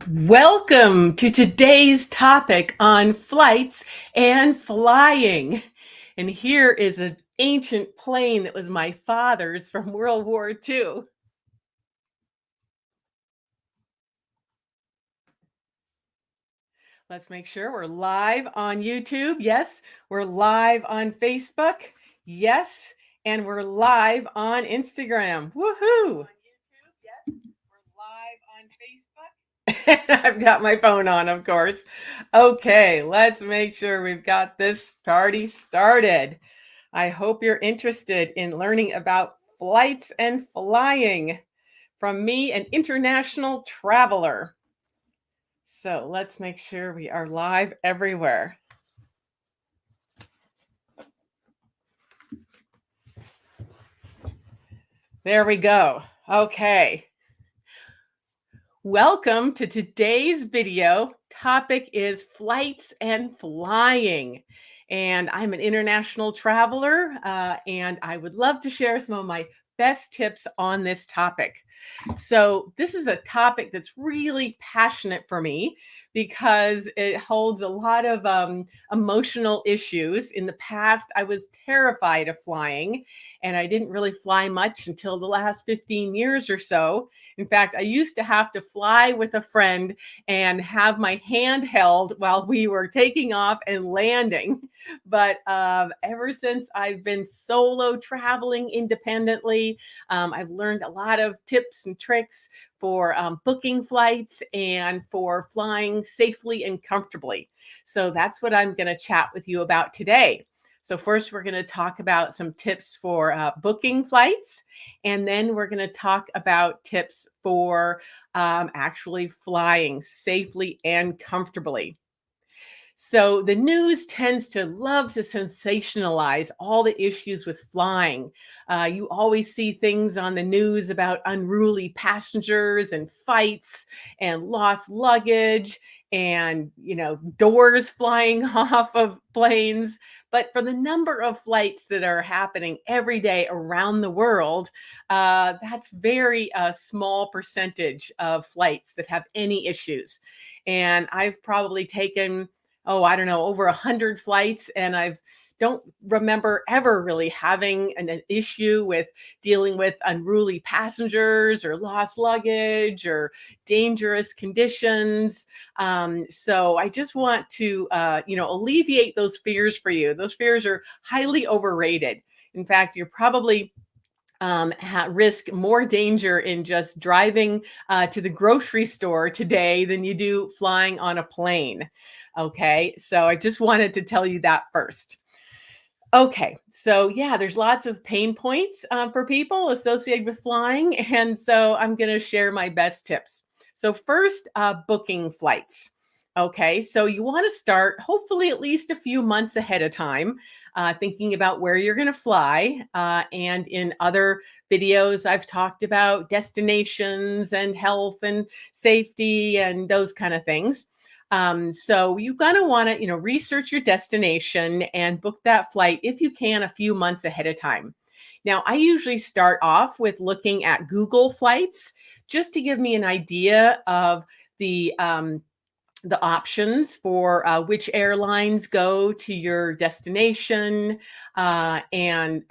Welcome to today's topic on flights and flying. And here is an ancient plane that was my father's from World War II. Let's make sure we're live on YouTube. Yes, we're live on Facebook. Yes, and we're live on Instagram. Woohoo! Live on Facebook. I've got my phone on, of course. Okay, let's make sure we've got this party started. I hope you're interested in learning about flights and flying from me, an international traveler. So let's make sure we are live everywhere. There we go. Okay. Welcome to today's video. Topic is flights and flying. And I'm an international traveler, and I would love to share some of my best tips on this topic. So, this is a topic that's really passionate for me because it holds a lot of emotional issues. In the past, I was terrified of flying, and I didn't really fly much until the last 15 years or so. In fact, I used to have to fly with a friend and have my hand held while we were taking off and landing. But ever since I've been solo traveling independently, I've learned a lot of tips and tricks for booking flights and for flying safely and comfortably. So that's what I'm going to chat with you about today. So, first, we're going to talk about some tips for booking flights, and then we're going to talk about tips for actually flying safely and comfortably. So the news tends to love to sensationalize all the issues with flying. You always see things on the news about unruly passengers and fights and lost luggage and doors flying off of planes. But for the number of flights that are happening every day around the world, that's very small percentage of flights that have any issues. And I've probably taken I don't know, over 100 flights. And I don't remember ever really having an issue with dealing with unruly passengers or lost luggage or dangerous conditions. So I just want to, alleviate those fears for you. Those fears are highly overrated. In fact, you're probably risk more danger in just driving to the grocery store today than you do flying on a plane. Okay, so I just wanted to tell you that first. Okay, so yeah, there's lots of pain points for people associated with flying, and so I'm going to share my best tips. So first, booking flights. Okay, so you want to start hopefully at least a few months ahead of time, thinking about where you're going to fly. And in other videos, I've talked about destinations and health and safety and those kind of things. So you're going to want to, research your destination and book that flight if you can a few months ahead of time. Now, I usually start off with looking at Google Flights just to give me an idea of the options for which airlines go to your destination and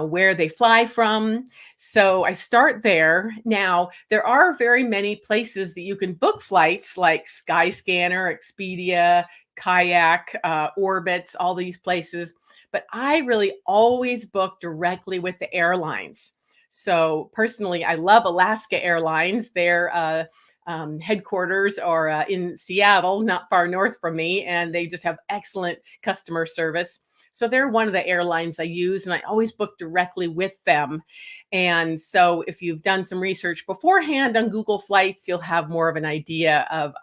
where they fly from. So I start there. Now there are very many places that you can book flights like Skyscanner, Expedia, Kayak, Orbitz, all these places, but I really always book directly with the airlines. So personally, I love Alaska Airlines. They're headquarters are in Seattle, not far north from me, and they just have excellent customer service. So they're one of the airlines I use, and I always book directly with them. And so if you've done some research beforehand on Google Flights, you'll have more of an idea of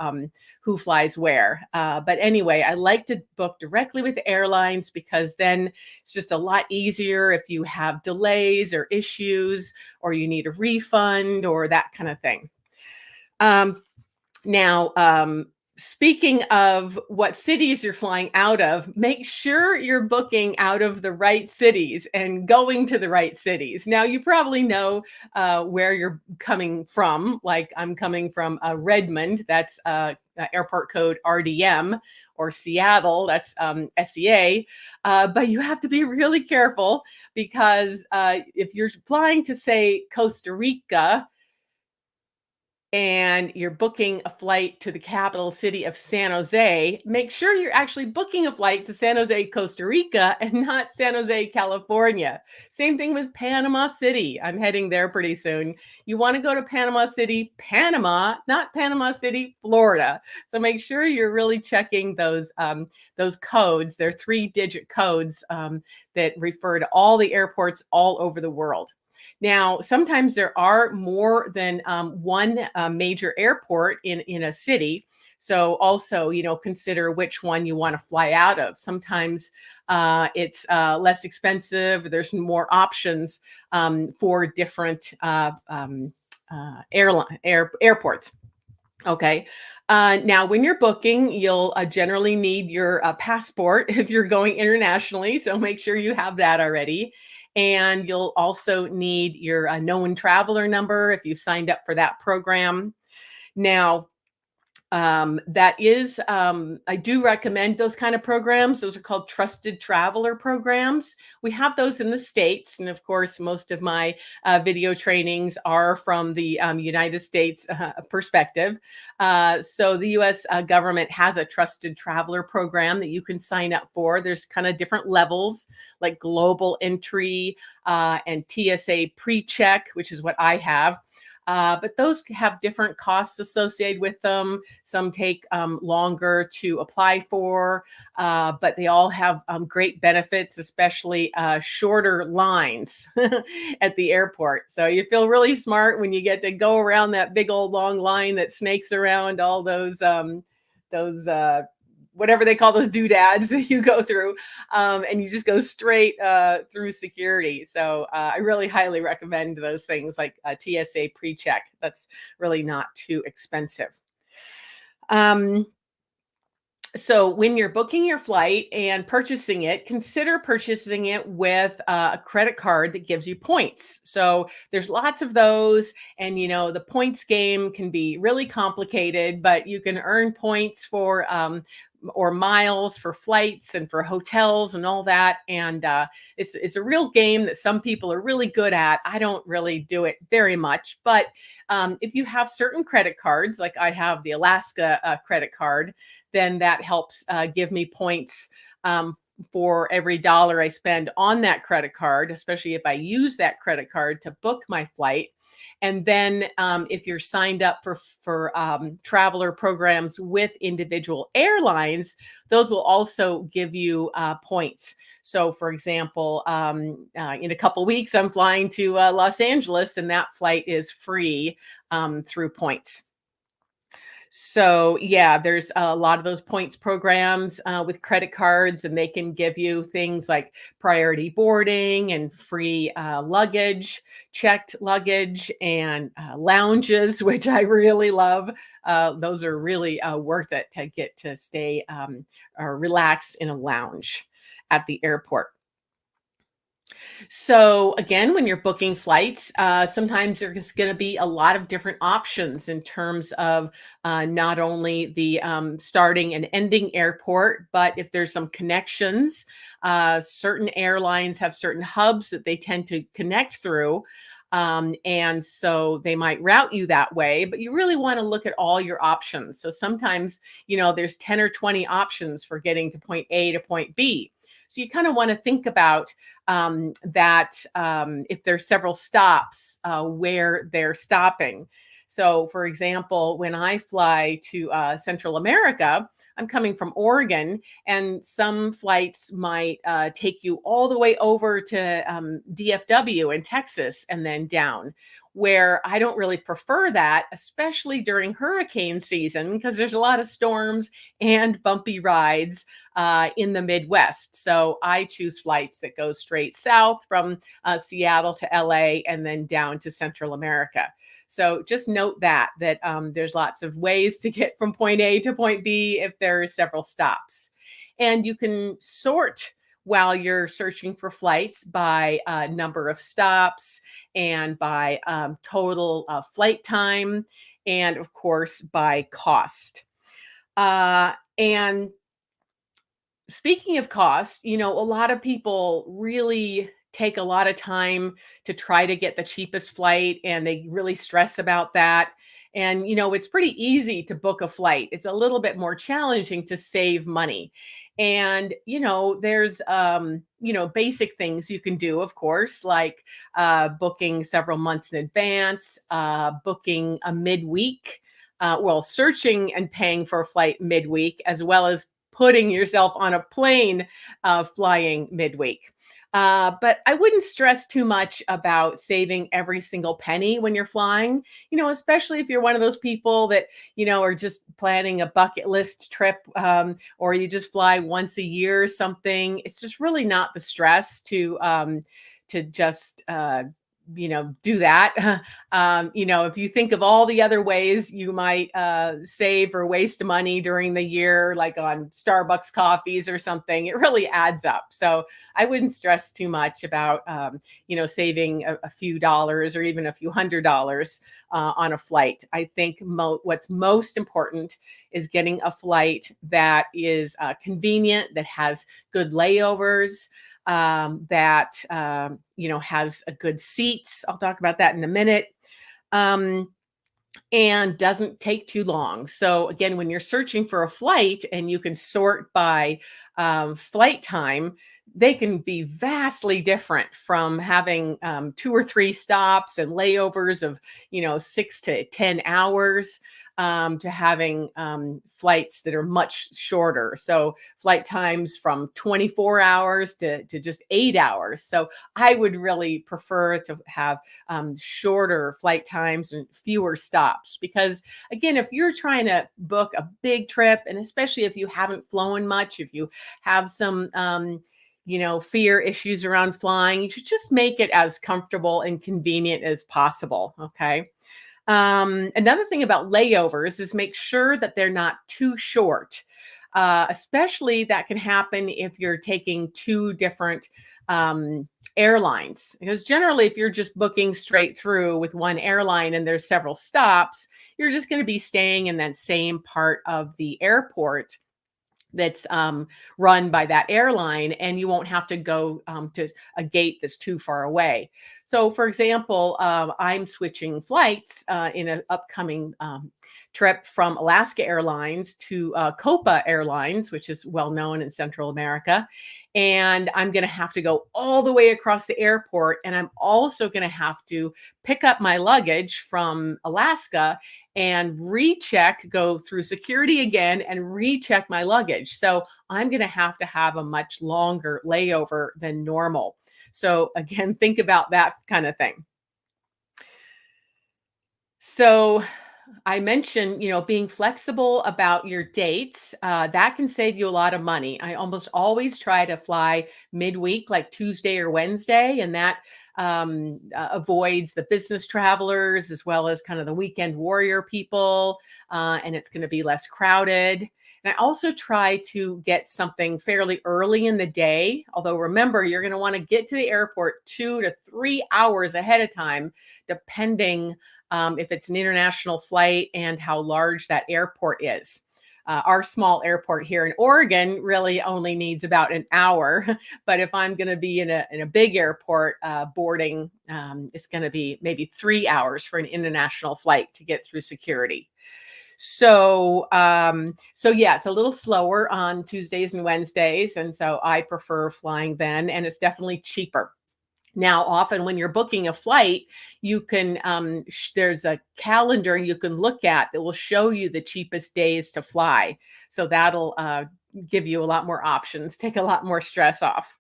who flies where. But anyway, I like to book directly with the airlines because then it's just a lot easier if you have delays or issues or you need a refund or that kind of thing. Um, now, Speaking of what cities you're flying out of, make sure you're booking out of the right cities and going to the right cities. Now, you probably know where you're coming from. Like I'm coming from Redmond, that's airport code RDM, or Seattle, that's SEA. But you have to be really careful because if you're flying to, say, Costa Rica, and you're booking a flight to the capital city of San Jose, make sure you're actually booking a flight to San Jose, Costa Rica, and not San Jose, California. Same thing with Panama City. I'm heading there pretty soon. You want to go to Panama City, Panama, not Panama City, Florida. So make sure you're really checking those codes. They're 3-digit codes that refer to all the airports all over the world. Now, sometimes there are more than one major airport in a city. So also, consider which one you want to fly out of. Sometimes it's less expensive. There's more options for different airports. Okay. Now, when you're booking, you'll generally need your passport if you're going internationally. So make sure you have that already. And you'll also need your known traveler number if you've signed up for that program. Now, that is, I do recommend those kind of programs. Those are called trusted traveler programs. We have those in the States. And of course, most of my video trainings are from the United States perspective. So the US government has a trusted traveler program that you can sign up for. There's kind of different levels like global entry and TSA pre-check, which is what I have. But those have different costs associated with them. Some take longer to apply for, but they all have great benefits, especially shorter lines at the airport. So you feel really smart when you get to go around that big old long line that snakes around all those whatever they call those doodads that you go through, and you just go straight through security. So I really highly recommend those things like TSA pre-check. That's really not too expensive. So when you're booking your flight and purchasing it, consider purchasing it with a credit card that gives you points. So there's lots of those, and the points game can be really complicated, but you can earn points for or miles for flights and for hotels and all that. And it's a real game that some people are really good at. I don't really do it very much, but if you have certain credit cards, like I have the Alaska credit card, then that helps give me points for every dollar I spend on that credit card, especially if I use that credit card to book my flight. And then if you're signed up for traveler programs with individual airlines, those will also give you points. So for example, in a couple weeks, I'm flying to Los Angeles, and that flight is free through points. So yeah, there's a lot of those points programs with credit cards, and they can give you things like priority boarding and free luggage, checked luggage, and lounges, which I really love. Those are really worth it to get to stay or relax in a lounge at the airport. So again, when you're booking flights, sometimes there's going to be a lot of different options in terms of not only the starting and ending airport, but if there's some connections, certain airlines have certain hubs that they tend to connect through. And so they might route you that way, but you really want to look at all your options. So sometimes, there's 10 or 20 options for getting to point A to point B. So you kind of want to think about that if there's several stops, where they're stopping. So for example, when I fly to Central America, I'm coming from Oregon, and some flights might take you all the way over to DFW in Texas and then down. where I don't really prefer that, especially during hurricane season, because there's a lot of storms and bumpy rides in the Midwest. So I choose flights that go straight south from Seattle to LA and then down to Central America. So just note that there's lots of ways to get from point A to point B if there are several stops. And you can sort while you're searching for flights by number of stops and by total flight time, and of course by cost. And speaking of cost, a lot of people really take a lot of time to try to get the cheapest flight and they really stress about that. And, it's pretty easy to book a flight. It's a little bit more challenging to save money. And, there's, basic things you can do, of course, like booking several months in advance, booking a midweek, searching and paying for a flight midweek, as well as putting yourself on a plane flying midweek. But I wouldn't stress too much about saving every single penny when you're flying, especially if you're one of those people that, are just planning a bucket list trip, or you just fly once a year or something. It's just really not the stress to just, do that. If you think of all the other ways you might save or waste money during the year, like on Starbucks coffees or something, it really adds up. So I wouldn't stress too much about, saving a few dollars or even a few $100s on a flight. I think what's most important is getting a flight that is convenient, that has good layovers, that has a good seats. I'll talk about that in a minute. And doesn't take too long. So again, when you're searching for a flight and you can sort by flight time, they can be vastly different from having 2 or 3 stops and layovers of 6 to 10 hours, to having flights that are much shorter. So flight times from 24 hours to just 8 hours. So I would really prefer to have shorter flight times and fewer stops, because again, if you're trying to book a big trip, and especially if you haven't flown much, if you have some fear issues around flying, you should just make it as comfortable and convenient as possible. Okay. Another thing about layovers is make sure that they're not too short. Especially that can happen if you're taking 2 different airlines. Because generally, if you're just booking straight through with one airline and there's several stops, you're just going to be staying in that same part of the airport that's run by that airline, and you won't have to go to a gate that's too far away. So, for example, I'm switching flights in an upcoming trip from Alaska Airlines to Copa Airlines, which is well known in Central America. And I'm going to have to go all the way across the airport. And I'm also going to have to pick up my luggage from Alaska and recheck, go through security again and recheck my luggage. So I'm going to have a much longer layover than normal. So again, think about that kind of thing. So I mentioned, being flexible about your dates. That can save you a lot of money. I almost always try to fly midweek, like Tuesday or Wednesday, and that avoids the business travelers as well as kind of the weekend warrior people, and it's going to be less crowded. And I also try to get something fairly early in the day. Although remember, you're going to want to get to the airport 2 to 3 hours ahead of time, depending if it's an international flight and how large that airport is. Our small airport here in Oregon really only needs about an hour, but if I'm going to be in a big airport, boarding, it's going to be maybe 3 hours for an international flight to get through security. So yeah, it's a little slower on Tuesdays and Wednesdays, and so I prefer flying then, and it's definitely cheaper. Now, often when you're booking a flight, you can there's a calendar you can look at that will show you the cheapest days to fly. So that'll give you a lot more options, take a lot more stress off.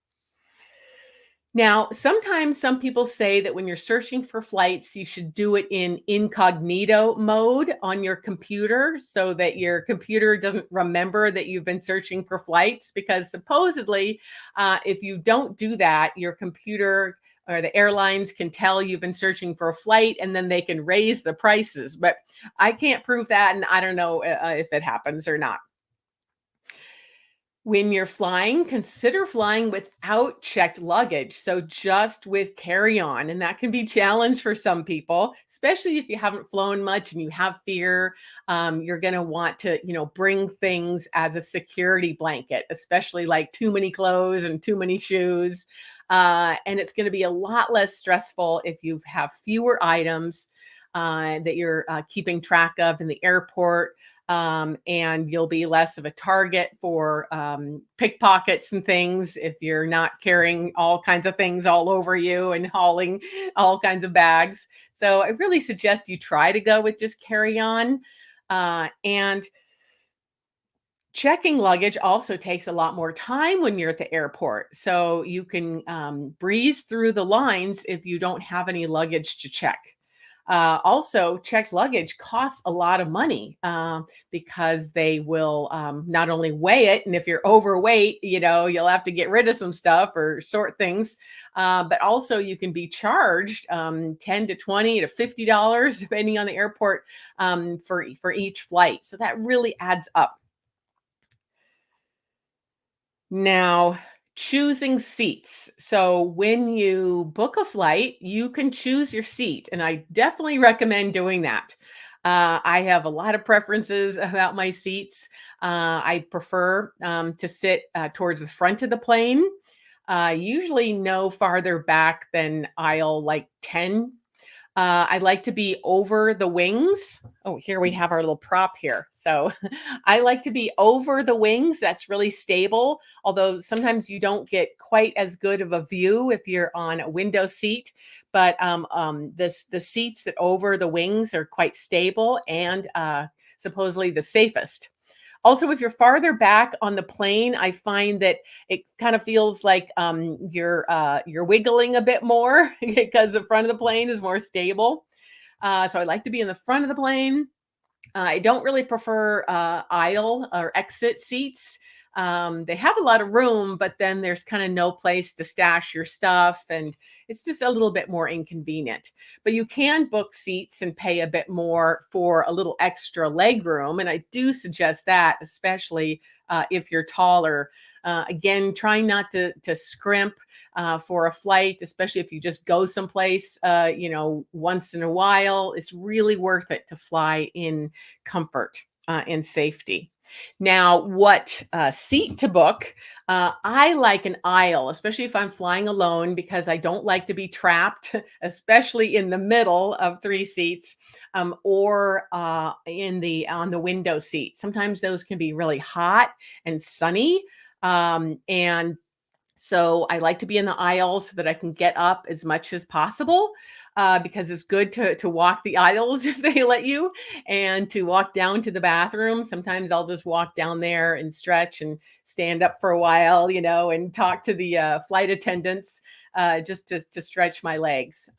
Now, sometimes some people say that when you're searching for flights, you should do it in incognito mode on your computer so that your computer doesn't remember that you've been searching for flights. Because supposedly, if you don't do that, your computer or the airlines can tell you've been searching for a flight and then they can raise the prices. But I can't prove that, and I don't know if it happens or not. When you're flying, consider flying without checked luggage. So just with carry-on. And that can be challenge for some people, especially if you haven't flown much and you have fear. You're going to want to, bring things as a security blanket, especially like too many clothes and too many shoes. And it's going to be a lot less stressful if you have fewer items that you're keeping track of in the airport, and you'll be less of a target for pickpockets and things if you're not carrying all kinds of things all over you and hauling all kinds of bags. So I really suggest you try to go with just carry on. And checking luggage also takes a lot more time when you're at the airport. So you can breeze through the lines if you don't have any luggage to check. Also, checked luggage costs a lot of money because they will not only weigh it, and if you're overweight, you'll have to get rid of some stuff or sort things. But also, you can be charged 10 to 20 to $50, depending on the airport, for each flight. So that really adds up. Now, choosing seats. So, when you book a flight, you can choose your seat, and I definitely recommend doing that. I have a lot of preferences about my seats. I prefer to sit towards the front of the plane, usually no farther back than aisle like 10. I like to be over the wings. Oh, here we have our little prop here. So I like to be over the wings. That's really stable. Although sometimes you don't get quite as good of a view if you're on a window seat. But the seats that over the wings are quite stable and supposedly the safest. Also, if you're farther back on the plane, I find that it kind of feels like you're wiggling a bit more because the front of the plane is more stable. So I like to be in the front of the plane. I don't really prefer aisle or exit seats. They have a lot of room, but then there's kind of no place to stash your stuff, and it's just a little bit more inconvenient. But you can book seats and pay a bit more for a little extra leg room, and I do suggest that, especially if you're taller. Again, trying not to scrimp for a flight, especially if you just go someplace, once in a while. It's really worth it to fly in comfort and safety. Now, what seat to book? I like an aisle, especially if I'm flying alone, because I don't like to be trapped, especially in the middle of three seats, or in the on the window seat. Sometimes those can be really hot and sunny, and so I like to be in the aisle so that I can get up as much as possible, because it's good to walk the aisles if they let you, and to walk down to the bathroom. Sometimes I'll just walk down there and stretch and stand up for a while, and talk to the flight attendants, just to stretch my legs.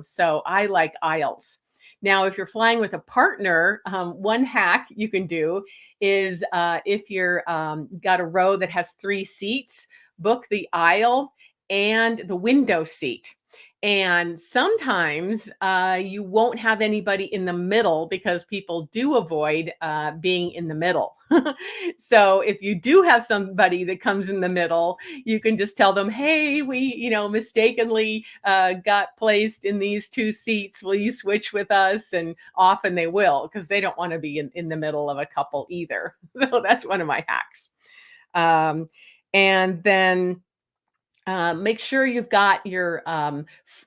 So I like aisles. Now, if you're flying with a partner, one hack you can do is, if you're got a row that has three seats, book the aisle and the window seat. And sometimes you won't have anybody in the middle because people do avoid being in the middle. So if you do have somebody that comes in the middle, you can just tell them, hey, we, mistakenly got placed in these two seats. Will you switch with us? And often they will, because they don't want to be in the middle of a couple either. So that's one of my hacks. And then make sure you've got your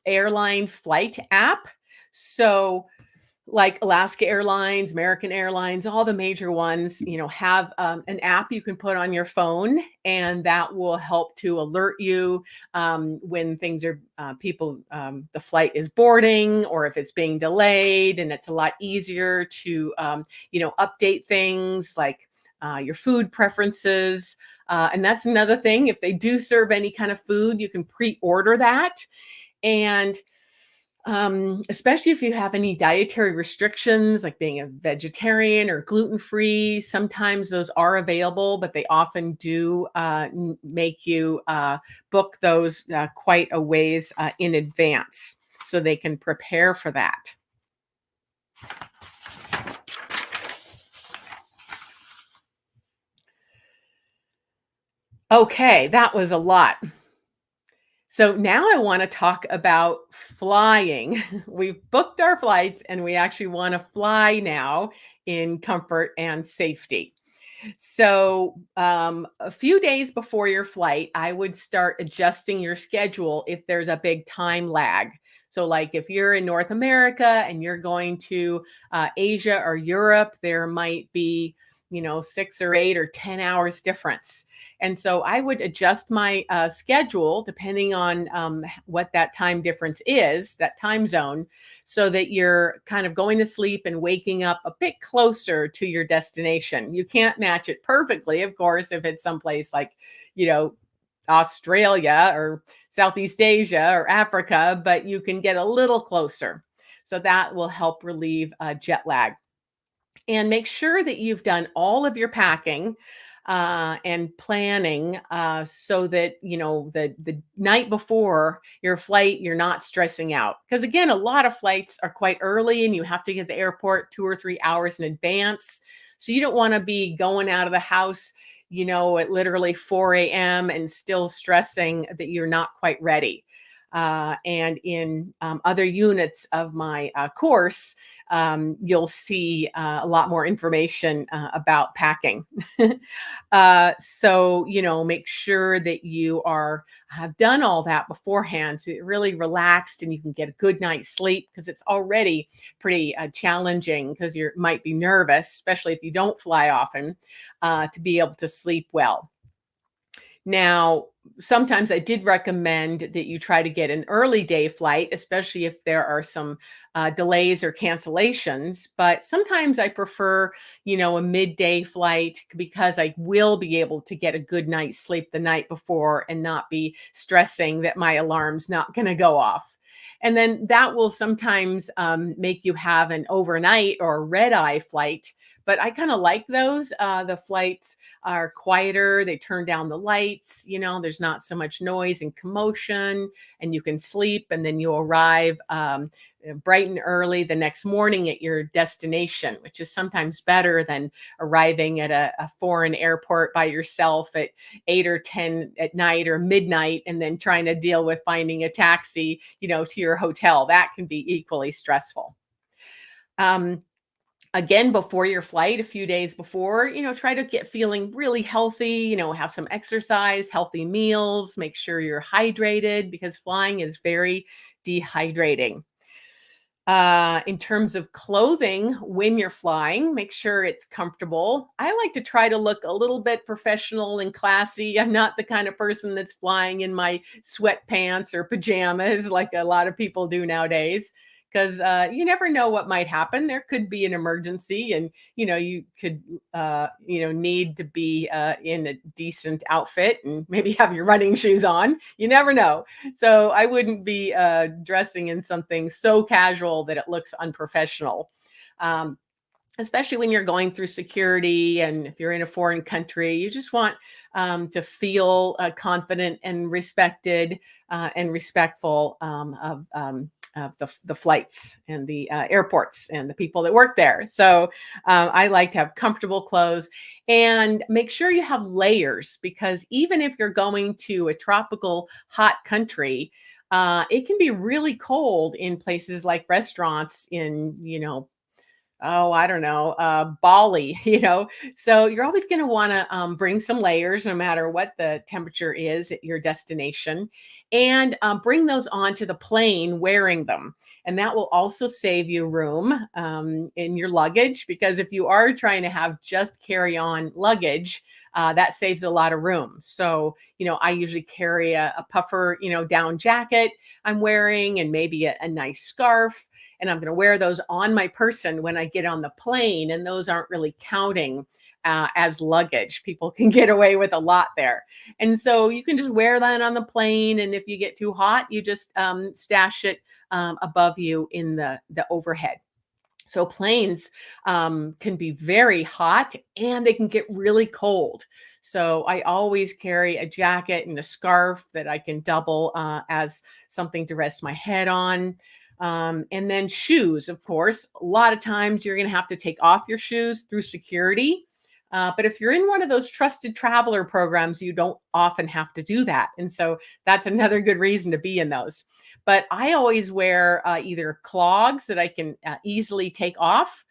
airline flight app. So, like Alaska Airlines, American Airlines, all the major ones, have an app you can put on your phone, and that will help to alert you when things are the flight is boarding or if it's being delayed, and it's a lot easier to update things like your food preferences. And that's another thing. If they do serve any kind of food, you can pre-order that. And especially if you have any dietary restrictions, like being a vegetarian or gluten free, sometimes those are available, but they often do make you book those quite a ways in advance so they can prepare for that. Okay, that was a lot. So now I want to talk about flying. We've booked our flights and we actually want to fly now in comfort and safety. So, a few days before your flight, I would start adjusting your schedule if there's a big time lag. So, like if you're in North America and you're going to Asia or Europe, there might be, 6 or 8 or 10 hours difference. And so I would adjust my schedule depending on what that time difference is, that time zone, so that you're kind of going to sleep and waking up a bit closer to your destination. You can't match it perfectly, of course, if it's someplace like, you know, Australia or Southeast Asia or Africa, but you can get a little closer. So that will help relieve jet lag. And make sure that you've done all of your packing and planning so that the night before your flight you're not stressing out, because again a lot of flights are quite early and you have to get to the airport 2 or 3 hours in advance, so you don't want to be going out of the house at literally 4 a.m. and still stressing that you're not quite ready. And in other units of my course, you'll see a lot more information about packing. So, make sure that you have done all that beforehand so you're really relaxed and you can get a good night's sleep, because it's already pretty challenging because you might be nervous, especially if you don't fly often, to be able to sleep well. Now, sometimes I did recommend that you try to get an early day flight, especially if there are some delays or cancellations. But sometimes I prefer, a midday flight because I will be able to get a good night's sleep the night before and not be stressing that my alarm's not going to go off. And then that will sometimes make you have an overnight or red eye flight. But I kind of like those. The flights are quieter. They turn down the lights. There's not so much noise and commotion, and you can sleep. And then you arrive bright and early the next morning at your destination, which is sometimes better than arriving at a foreign airport by yourself at 8 or 10 at night or midnight, and then trying to deal with finding a taxi, to your hotel. That can be equally stressful. Um, Again, before your flight, a few days before, try to get feeling really healthy, have some exercise, healthy meals, make sure you're hydrated because flying is very dehydrating. In terms of clothing, when you're flying, make sure it's comfortable. I like to try to look a little bit professional and classy. I'm not the kind of person that's flying in my sweatpants or pajamas like a lot of people do nowadays, because you never know what might happen. There could be an emergency, and you could need to be in a decent outfit and maybe have your running shoes on. You never know. So I wouldn't be dressing in something so casual that it looks unprofessional. Um, Especially when you're going through security and if you're in a foreign country, you just want to feel confident and respected and respectful of the flights and the airports and the people that work there. So I like to have comfortable clothes and make sure you have layers, because even if you're going to a tropical hot country, it can be really cold in places like restaurants in, oh, I don't know, Bali, So you're always going to want to bring some layers no matter what the temperature is at your destination, and bring those onto the plane wearing them. And that will also save you room in your luggage, because if you are trying to have just carry on luggage, that saves a lot of room. So, I usually carry a puffer, down jacket I'm wearing, and maybe a nice scarf. and I'm going to wear those on my person when I get on the plane, and those aren't really counting as luggage. People can get away with a lot there. And so you can just wear that on the plane. And if you get too hot, you just stash it above you in the overhead. So planes can be very hot and they can get really cold. So I always carry a jacket and a scarf that I can double as something to rest my head on. And then shoes, of course. A lot of times you're going to have to take off your shoes through security. But if you're in one of those trusted traveler programs, you don't often have to do that. And so that's another good reason to be in those. But I always wear either clogs that I can easily take off,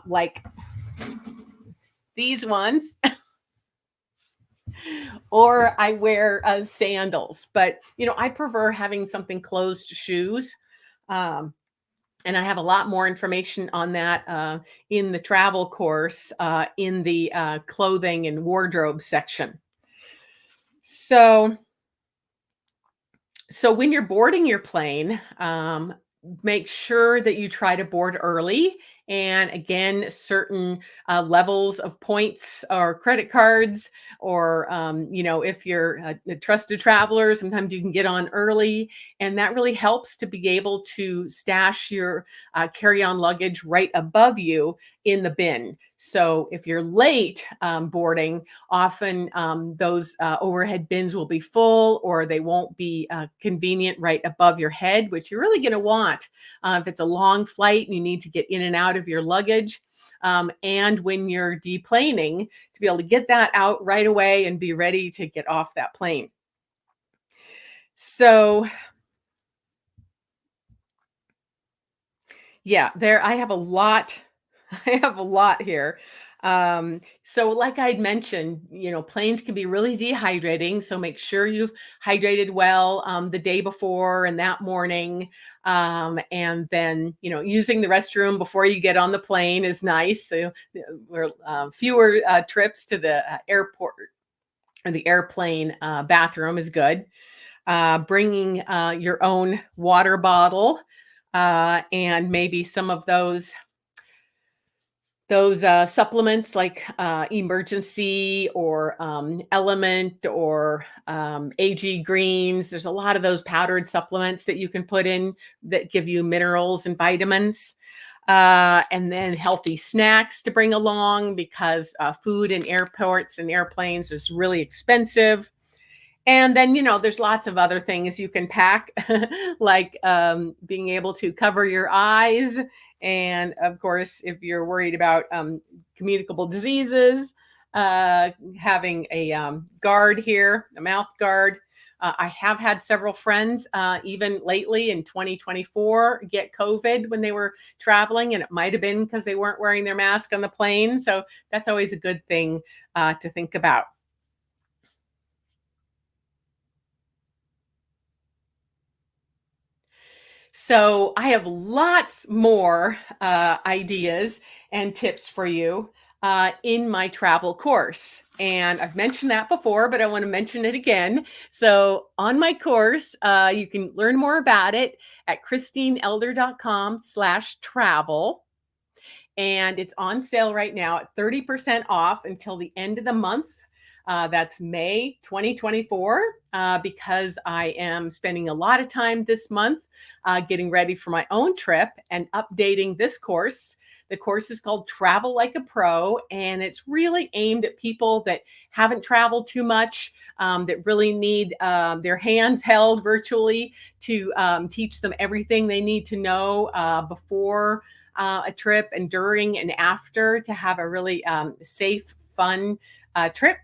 like these ones, or I wear sandals. But, I prefer having something closed shoes. Um, and I have a lot more information on that in the travel course in the clothing and wardrobe section. So when you're boarding your plane, make sure that you try to board early. And again, certain levels of points or credit cards, or if you're a trusted traveler, sometimes you can get on early, and that really helps to be able to stash your carry-on luggage right above you in the bin. So if you're late boarding, often those overhead bins will be full, or they won't be convenient right above your head, which you're really going to want if it's a long flight and you need to get in and out of your luggage. And when you're deplaning, to be able to get that out right away and be ready to get off that plane. So yeah, I have a lot. I have a lot here. So like I'd mentioned, planes can be really dehydrating. So make sure you've hydrated well the day before and that morning. And then, using the restroom before you get on the plane is nice. So we're fewer trips to the airport or the airplane bathroom is good. Bringing your own water bottle and maybe some of those supplements like Emergency or Element or AG Greens. There's a lot of those powdered supplements that you can put in that give you minerals and vitamins. And then healthy snacks to bring along, because food in airports and airplanes is really expensive. And then, there's lots of other things you can pack, like being able to cover your eyes. And of course, if you're worried about communicable diseases, having a guard here, a mouth guard. I have had several friends, even lately in 2024, get COVID when they were traveling, and it might have been because they weren't wearing their mask on the plane. So that's always a good thing to think about. So I have lots more ideas and tips for you in my travel course. And I've mentioned that before, but I want to mention it again. So on my course, you can learn more about it at christineelder.com/travel. And it's on sale right now at 30% off until the end of the month. That's May 2024, because I am spending a lot of time this month getting ready for my own trip and updating this course. The course is called Travel Like a Pro, and it's really aimed at people that haven't traveled too much, that really need their hands held virtually to teach them everything they need to know before a trip and during and after, to have a really safe, fun trip.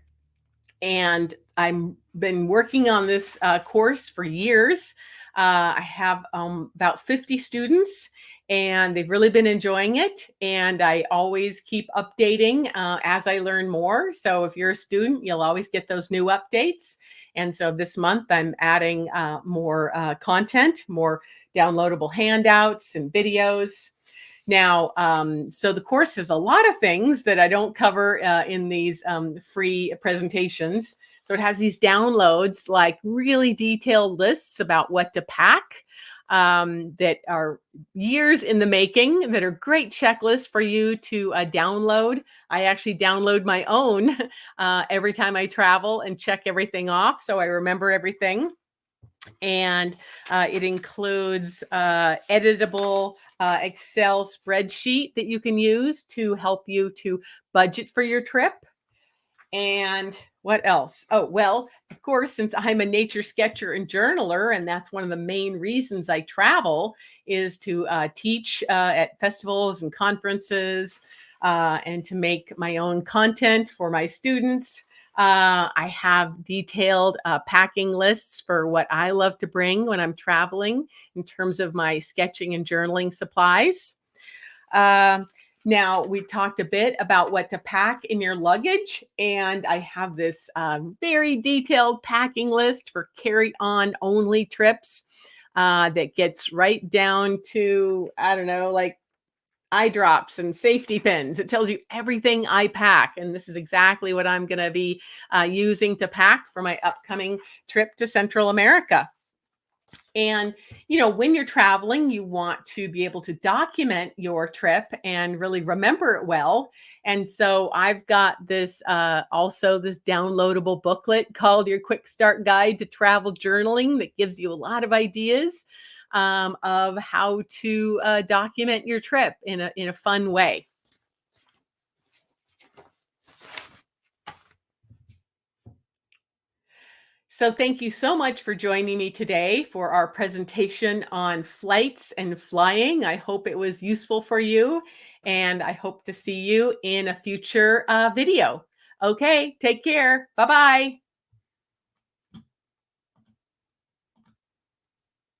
And I've been working on this course for years. I have about 50 students, and they've really been enjoying it. And I always keep updating as I learn more. So if you're a student, you'll always get those new updates. And so this month, I'm adding more content, more downloadable handouts and videos. Now, so the course has a lot of things that I don't cover in these free presentations. So it has these downloads, like really detailed lists about what to pack. that are years in the making, that are great checklists for you to download. I actually download my own every time I travel and check everything off so I remember everything. And it includes editable Excel spreadsheet that you can use to help you to budget for your trip. And what else? Oh, well, of course, since I'm a nature sketcher and journaler, and that's one of the main reasons I travel, is to teach at festivals and conferences, and to make my own content for my students. I have detailed packing lists for what I love to bring when I'm traveling in terms of my sketching and journaling supplies. Um, Now, we talked a bit about what to pack in your luggage, and I have this very detailed packing list for carry on only trips that gets right down to, I don't know, like eye drops and safety pins. It tells you everything I pack. And this is exactly what I'm going to be using to pack for my upcoming trip to Central America. And, when you're traveling, you want to be able to document your trip and really remember it well. And so I've got this also this downloadable booklet called Your Quick Start Guide to Travel Journaling that gives you a lot of ideas of how to document your trip in a fun way. So thank you so much for joining me today for our presentation on flights and flying. I hope it was useful for you, and I hope to see you in a future video. Okay, take care. Bye-bye.